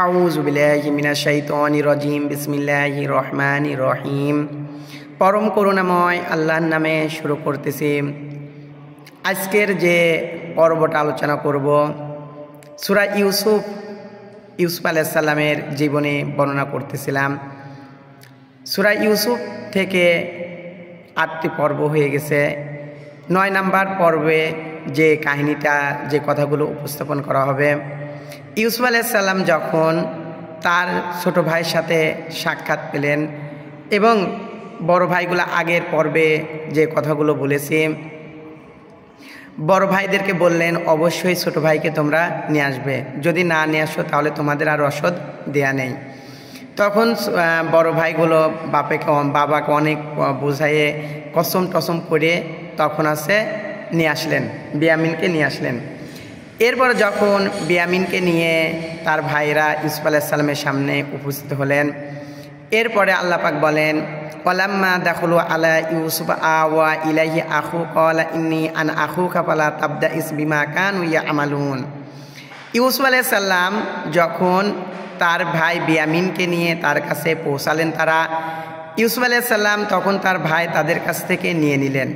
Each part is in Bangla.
আউযু বিল্লাহি মিনাশ শাইতানির রাজিম বিসমিল্লাহির রহমানির রহিম। পরম করুণাময় আল্লাহর নামে শুরু করতেছি। আজকের যে পর্বটা আলোচনা করব সূরা ইউসুফ আলাইহিস সালামের জীবনী বর্ণনা করতেছিলাম। সূরা ইউসুফ থেকে 8টি পর্ব হয়ে গেছে। 9 নম্বর পর্বে যে কাহিনীটা যে কথাগুলো উপস্থাপন করা হবে, ইউসুফ আলাইহিস সালাম যখন তার ছোট ভাইয়ের সাথে সাক্ষাৎ পেলেন এবং বড় ভাইগুলো আগের পর্বে যে কথাগুলো বলেছি, বড় ভাইদেরকে বললেন অবশ্যই ছোট ভাইকে তোমরা নিয়ে আসবে, যদি না নিয়ে আসো তাহলে তোমাদের আর রসদ দেয়া নেই। তখন বড় ভাইগুলো বাবাকে অনেক বোঝাইয়ে কসম টসম করে তখন নিয়ে আসলেন, বিয়ামিনকে নিয়ে আসলেন। এরপর যখন বিয়ামিনকে নিয়ে তার ভাইরা ইউসুফ আলাইহিস সালামের সামনে উপস্থিত হলেন, এরপরে আল্লাহ পাক বলেন ওয়ালাম্মা দাখলু আলা ইউসুফ আওয়া ইলাইহি আখু ক্বালা ইন্নী আনা আখুকা ফালা তাবদাইস বিমা কানু ইয়ামালুন। ইউসুফ আলাইহিস সালাম যখন তার ভাই বিয়ামিনকে নিয়ে তার কাছে পৌঁছালেন, তারা ইউসুফ আলাইহিস সালাম তখন তার ভাই তাদের কাছ থেকে নিয়ে নিলেন।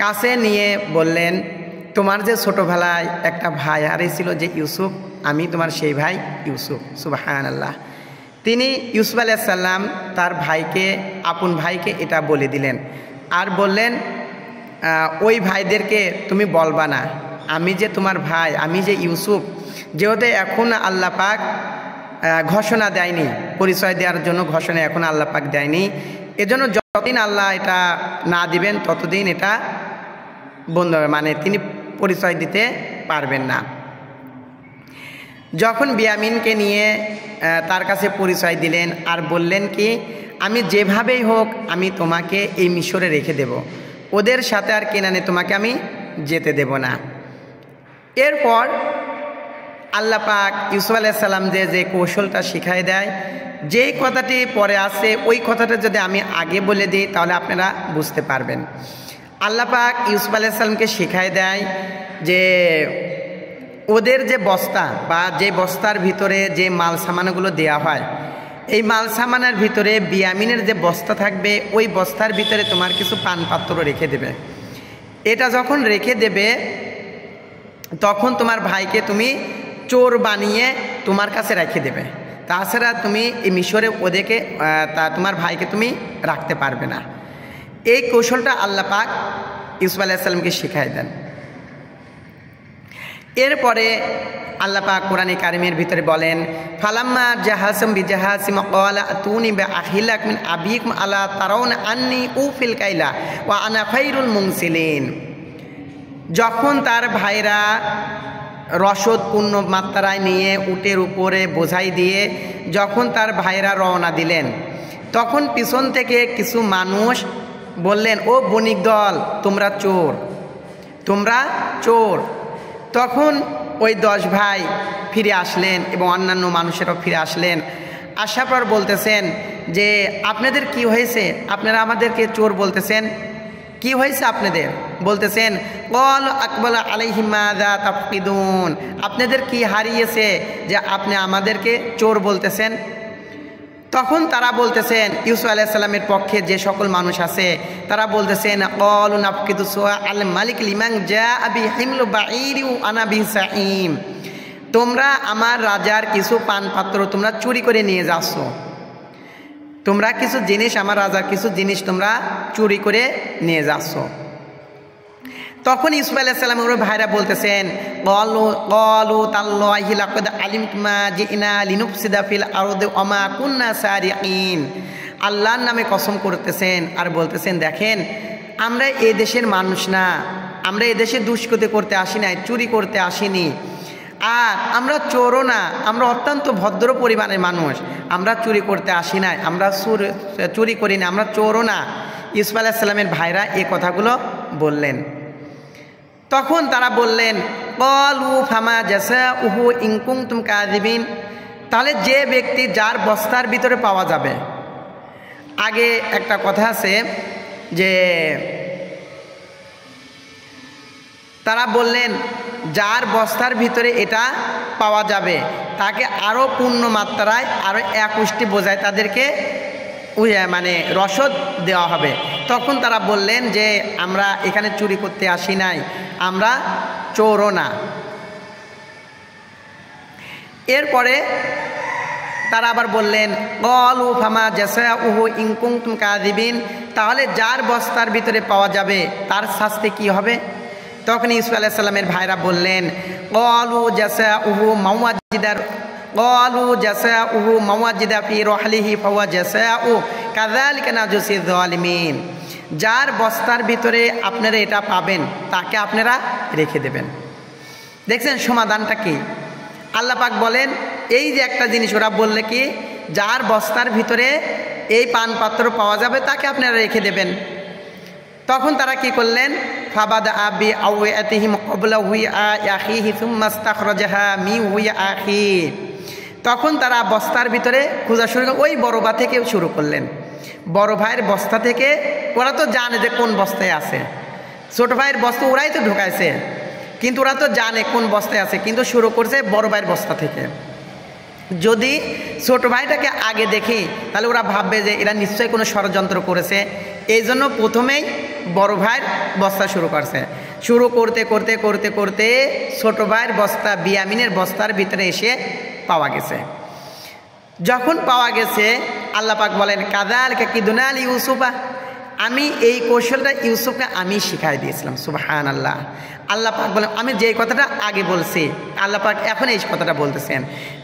কাছে নিয়ে বললেন, তোমার যে ছোটোবেলায় একটা ভাই হারিয়েছিল যে ইউসুফ, আমি তোমার সেই ভাই ইউসুফ। সুবহানাল্লাহ। তিনি ইউসুফ আলাইহিস সালাম তার ভাইকে, আপন ভাইকে এটা বলে দিলেন আর বললেন ওই ভাইদেরকে তুমি বলবা না আমি যে তোমার ভাই, আমি যে ইউসুফ। যেহেতু এখন আল্লাহ পাক ঘোষণা দেয়নি, পরিচয় দেওয়ার জন্য ঘোষণা এখন আল্লাহ পাক দেয়নি, এজন্য যতদিন আল্লাহ এটা না দিবেন ততদিন এটা বন্ধ হবে, মানে তিনি পরিচয় দিতে পারবেন না। যখন বিয়ামিনকে নিয়ে তার কাছে পরিচয় দিলেন আর বললেন কি, আমি যেভাবেই হোক আমি তোমাকে এই মিশরে রেখে দেব, ওদের সাথে আর কেনানে তোমাকে আমি যেতে দেব না। এরপর আল্লাহ পাক ইউসুফ আলাইহিস সালাম যে কৌশলটা শিখাই দেয়, যেই কথাটি পরে আছে ওই কথাটা যদি আমি আগে বলে দিই তাহলে আপনারা বুঝতে পারবেন। আল্লাহ পাক ইউসুফ আলাইহিস সালামকে শিখাই দেয় যে ওদের যে বস্তা বা যে বস্তার ভিতরে যে মাল সামানগুলো দেয়া হয়, এই মাল সামানের ভিতরে বিয়ামিনের যে বস্তা থাকবে ওই বস্তার ভিতরে তোমার কিছু পানপাত্র রেখে দেবে। এটা যখন রেখে দেবে তখন তোমার ভাইকে তুমি চোর বানিয়ে তোমার কাছে রেখে দেবে, তাছাড়া তুমি এই মিশরে ওদেরকে তোমার ভাইকে তুমি রাখতে পারবে না। এই কৌশলটা আল্লাহ পাক ইউসুফ আলাইহিস সালামকে শিখাই দেন। এরপরে আল্লাহ পাক কোরআনে কারিমের ভিতরে বলেন ফালাম্মা জাহাসাম বিজাহাসিম ক্বালা আতুনি বিআখিলাক মিন আবিকুম আলা তারাউনা আন্নী উফিল কাইলা ওয়া আনা খায়রুল মুনসিলিন। যখন তার ভাইরা রসদ পূর্ণ মাত্রায় নিয়ে উটের উপরে বোঝাই দিয়ে যখন তার ভাইরা রওনা দিলেন, তখন পিছন থেকে কিছু মানুষ বললেন, ও বণিক দল, তোমরা চোর, তোমরা চোর। তখন ওই 10 ভাই ফিরে আসলেন এবং অন্যান্য মানুষেরাও ফিরে আসলেন। আসার পর বলতেছেন যে আপনাদের কি হয়েছে, আপনারা আমাদেরকে চোর বলতেছেন, কি হয়েছে আপনাদের? বলতেছেন কল আকবাল আলাইহিম মাযা তাফকিদুন, আপনাদের কি হারিয়েছে যে আপনি আমাদেরকে চোর বলতেছেন? তখন তারা বলতেছেন, ইউসুফ আলাইহিস সালামের পক্ষে যে সকল মানুষ আছে তারা বলতেছেন ক্বালু নাফকিদু সুআ আল মালিক লিমান জাআ বিহিমলু বাঈরি আনা বিসাঈম, তোমরা আমার রাজার কিছু পানপাত্র তোমরা চুরি করে নিয়ে যাচ্ছ, তোমরা কিছু জিনিস, আমার রাজার কিছু জিনিস তোমরা চুরি করে নিয়ে যাচ্ছ। তখন ইউসুফ আলাইহিস সালামের ভাইরা বলতেছেন ক্বালু তাল্লাহি লাকাদ আলিমতুম মা জিনা লিনুফসিদা ফিল আরদি ওয়া মা কুন্না সারিকিন। আল্লাহর নামে কসম করতেছেন আর বলতেছেন, দেখেন আমরা এই দেশের মানুষ না, আমরা এই দেশে দুষ্কৃতি করতে আসি নাই, চুরি করতে আসিনি, আর আমরা চোরও না, আমরা অত্যন্ত ভদ্র পরিবারের মানুষ, আমরা চুরি করতে আসি নাই, আমরা চুরি করি না, আমরা চোরও না। ইউসুফ আলাইহিস সালামের ভাইরা এই কথাগুলো বললেন। তখন তারা বললেন ক্বালু ফামা জাযাউহু ইন কুনতুম কাযিবিন, তাহলে যে ব্যক্তি যার বস্তার ভিতরে পাওয়া যাবে, আগে একটা কথা আছে যে তারা বললেন যার বস্তার ভিতরে এটা পাওয়া যাবে তাকে আরও পূর্ণ মাত্রায় আরও 21টি বোঝায় তাদেরকে মানে রসদ দেওয়া হবে। তখন তারা বললেন যে আমরা এখানে চুরি করতে আসি নাই, আমরা চোরও না। এরপরে তারা আবার বললেন ক্বালু ফামা জাযাউহু ইন কুনতুম কাযিবিন, তাহলে যার বস্তার ভিতরে পাওয়া যাবে তার শাস্তি কি হবে? তখন ইউসুফ আলাইহিস সালামের ভাইরা বললেন ক্বালু জাযাউহু মাওয়াজিদা ফি রাহলিহি ফাওয়া জাযাউ কাযালিকা নাজসি যালিমিন। যার বস্তার ভিতরে আপনারা এটা পাবেন তাকে আপনারা রেখে দেবেন। দেখছেন সমাধানটা কি? আল্লাহ পাক বলেন এই যে একটা জিনিস ওরা বললে কি যার বস্তার ভিতরে এই পানপাত্র পাওয়া যাবে তাকে আপনারা রেখে দেবেন। তখন তারা কি করলেন? ফাবাদা আবি আওয়াতিহিম ক্বাবলা হুইয়া আখিহি সুম্মা ইস্তাখরাজাহা মি হুইয়া আখি। তখন তারা বস্তার ভিতরে খোঁজা শুরু করে ওই বড় ভাই থেকে শুরু করলেন। বড় ভাইয়ের বস্তা থেকে, ওরা তো জানে যে কোন বস্তায় আছে, ছোট ভাইয়ের বস্তা ওরাই তো ঢুকাইছে, কিন্তু ওরা তো জানে কোন বস্তায় আছে, কিন্তু শুরু করছে বড় ভাইয়ের বস্তা থেকে। যদি ছোট ভাইটাকে আগে দেখি তাহলে ওরা ভাববে যে এরা নিশ্চয়ই কোনো ষড়যন্ত্র করেছে, এই জন্য প্রথমেই বড় ভাইয়ের বস্তা শুরু করছে। শুরু করতে করতে করতে করতে ছোট ভাইয়ের বস্তা বিয়ামিনের বস্তার ভিতরে এসে পাওয়া গেছে। যখন পাওয়া গেছে আল্লাহ পাক বলেন কাযালিকা কিদনা আলী ইউসুফা, আমি এই কৌশলটা ইউসুফকে আমি শিখাই দিয়েছিলাম। সুবহানাল্লাহ। আল্লাহ পাক বলেন আমি যে কথাটা আগে বলছি আল্লাহ পাক এখন এই কথাটা বলতেছেন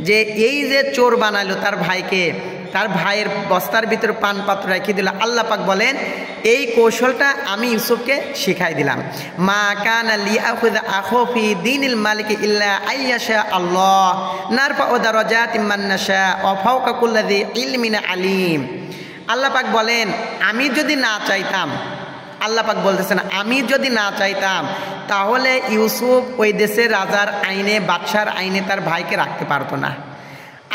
যে এই যে চোর বানালো তার ভাইকে, তার ভাইয়ের বস্তার ভিতরে পানপাত্র রেখে দিল, আল্লাহ পাক বলেন এই কৌশলটা আমি ইউসুফকে শিখাই দিলাম। মা কানা লিয়াখুযা আখু ফি দীনিল মালিক ইল্লা আইয়াশা আল্লাহ নারফাউ দারাজাতিম মান নাশা ওয়া ফাওকা কুল্লি যী ইলমিন আলিম। আল্লাহ পাক বলেন আমি যদি না চাইতাম, আল্লাহ পাক বলতেছেন আমি যদি না চাইতাম তাহলে ইউসুফ ওই দেশের রাজার আইনে বাদশার আইনে তার ভাইকে রাখতে পারতো না।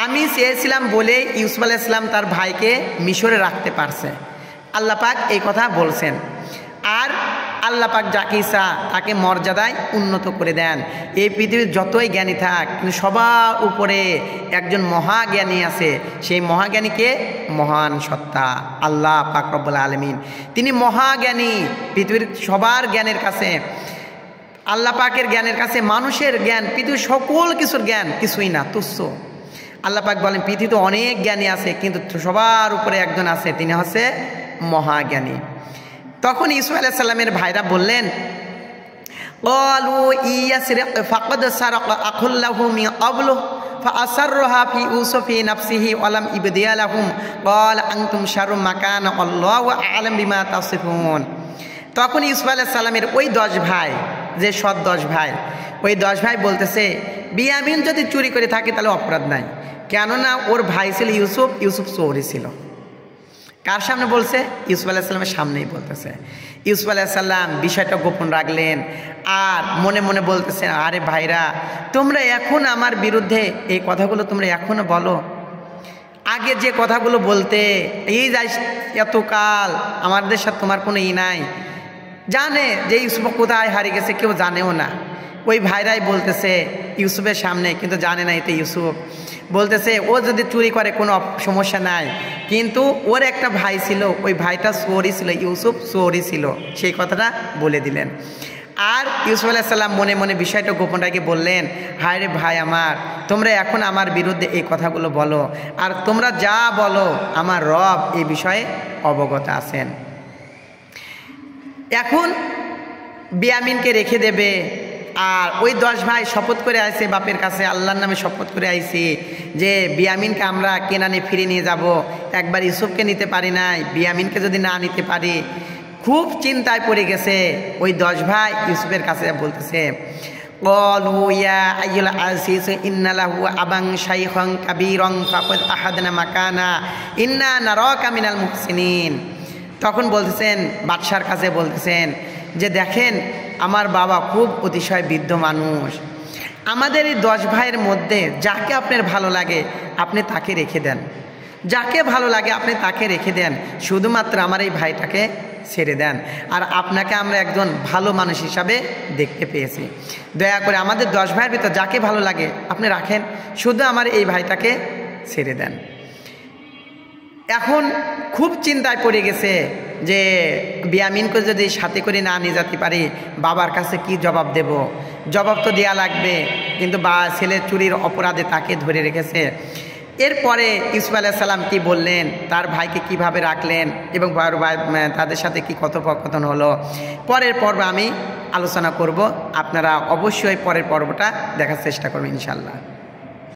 আমি চেয়েছিলাম বলে ইউসুফ আলাইহিস সালাম তার ভাইকে মিশরে রাখতে পারছে। আল্লাহ পাক এই কথা বলছেন। আর আল্লাহ পাক যাকে ইচ্ছা তাকে মর্যাদায় উন্নত করে দেন। এই পৃথিবীর যতই জ্ঞানী থাক কিন্তু সবার উপরে একজন মহাজ্ঞানী আছে, সেই মহাজ্ঞানীকে মহান সত্তা আল্লাহ পাক রব্বুল আলামিন, তিনি মহাজ্ঞানী। পৃথিবীর সবার জ্ঞানের কাছে, আল্লাহ পাকের জ্ঞানের কাছে মানুষের জ্ঞান, পৃথিবীর সকল কিছুর জ্ঞান কিছুই না, তুচ্ছ। আল্লাহ পাক বলেন পৃথিবীতে অনেক জ্ঞানী আছে কিন্তু সবার উপরে একজন আছে, তিনি হচ্ছে মহাজ্ঞানী। তখন ইউসুফ আলাইহিস সালামের ভাইরা বললেন ক্বালু ইয়াসরিক ফাকাদ সারাকা আখুল লাহু মিন ক্বাবলু ফাআসাররাহা ফি ইউসুফি নাফসিহি ওয়া লাম ইবদিয়া লাহুম ক্বাল আনতুম শাররুম মাকানা আল্লাহু আ'লাম বিমা তাসিফুন। তখন ইউসুফ আলাইহিস সালামের ওই 10 ভাই, যে সৎ 10 ভাই, ওই 10 ভাই বলতেছে বিয়ামিন যদি চুরি করে থাকে তাহলে অপরাধ নাই, কেননা ওর ভাই ছিল ইউসুফ, ইউসুফ চোরই ছিল। কার সামনে বলছে? ইউসুফ আলাইহিস সালামের সামনেই বলতেছে। ইউসুফ আলাইহিস সালাম বিষয়টা গোপন রাখলেন আর মনে মনে বলতেছেন আরে ভাইরা তোমরা এখন আমার বিরুদ্ধে এই কথাগুলো তোমরা এখনো বলো, আগে যে কথাগুলো বলতে এই যাই এতকাল আমাদের সাথে তোমার কোনো নাই, জানে যে ইউসুফ কোথায় হারিয়ে গেছে কেউ জানেও না। ওই ভাইরাই বলতেছে ইউসুফের সামনে, কিন্তু জানে না এতে ইউসুফ। বলতেছে ও যদি চুরি করে কোনো সমস্যা নাই, কিন্তু ওর একটা ভাই ছিল, ওই ভাইটা চোরই ছিল, ইউসুফ চোরই ছিল, সেই কথাটা বলে দিলেন। আর ইউসুফ আলাইহিস সালাম মনে মনে বিষয়টা গোপন রেখে বললেন হায় রে ভাই আমার, তোমরা এখন আমার বিরুদ্ধে এই কথাগুলো বলো, আর তোমরা যা বলো আমার রব এই বিষয়ে অবগত আছেন। এখন বিয়ামিনকে রেখে দেবে। আর ওই 10 ভাই শপথ করে আইছে বাপের কাছে, আল্লাহর নামে শপথ করে আইছি যে বিয়ামিনকে আমরা কেনানে ফিরে নিয়ে যাব। একবার ইউসুফকে নিতে পারি নাই, বিয়ামিনকে যদি না নিতে পারি, খুব চিন্তায় পড়ে গেছে। ওই 10 ভাই ইউসুফের কাছে বলতেছে ক্বালু ইয়া আইয়ুল আজিজ ইন্না লাহু আবান শাইখান কাবীরান ফাকাদ আহাদনা মাকানা ইন্না নারাকা মিনাল মুহসিনিন। তখন বলতেছেন বাদশার কাছে বলতেছেন যে দেখেন আমার বাবা খুব অতিশয় বৃদ্ধ মানুষ, আমাদের এই 10 ভাইয়ের মধ্যে যাকে আপনার ভালো লাগে আপনি তাকে রেখে দেন, যাকে ভালো লাগে আপনি তাকে রেখে দেন, শুধুমাত্র আমার এই ভাইটাকে ছেড়ে দেন, আর আপনাকে আমরা একজন ভালো মানুষ হিসাবে দেখতে পেয়েছি। দয়া করে আমাদের 10 ভাইয়ের ভিতর যাকে ভালো লাগে আপনি রাখেন, শুধু আমার এই ভাইটাকে ছেড়ে দেন। এখন খুব চিন্তায় পড়ে গেছে যে বিয়ামিনকে যদি সাথে করে না নিয়ে যেতে পারি, বাবার কাছে কি জবাব দেব? জবাব তো দেওয়া লাগবে, কিন্তু ছেলের চুরির অপরাধে তাকে ধরে রেখেছে। এরপরে ইউসুফ আলাইহিস সালাম কি বললেন, তার ভাইকে কিভাবে রাখলেন এবং তাদের সাথে কি কথোপকথন হলো, পরের পর্বে আমি আলোচনা করব। আপনারা অবশ্যই পরের পর্বটা দেখার চেষ্টা করবেন ইনশাআল্লাহ।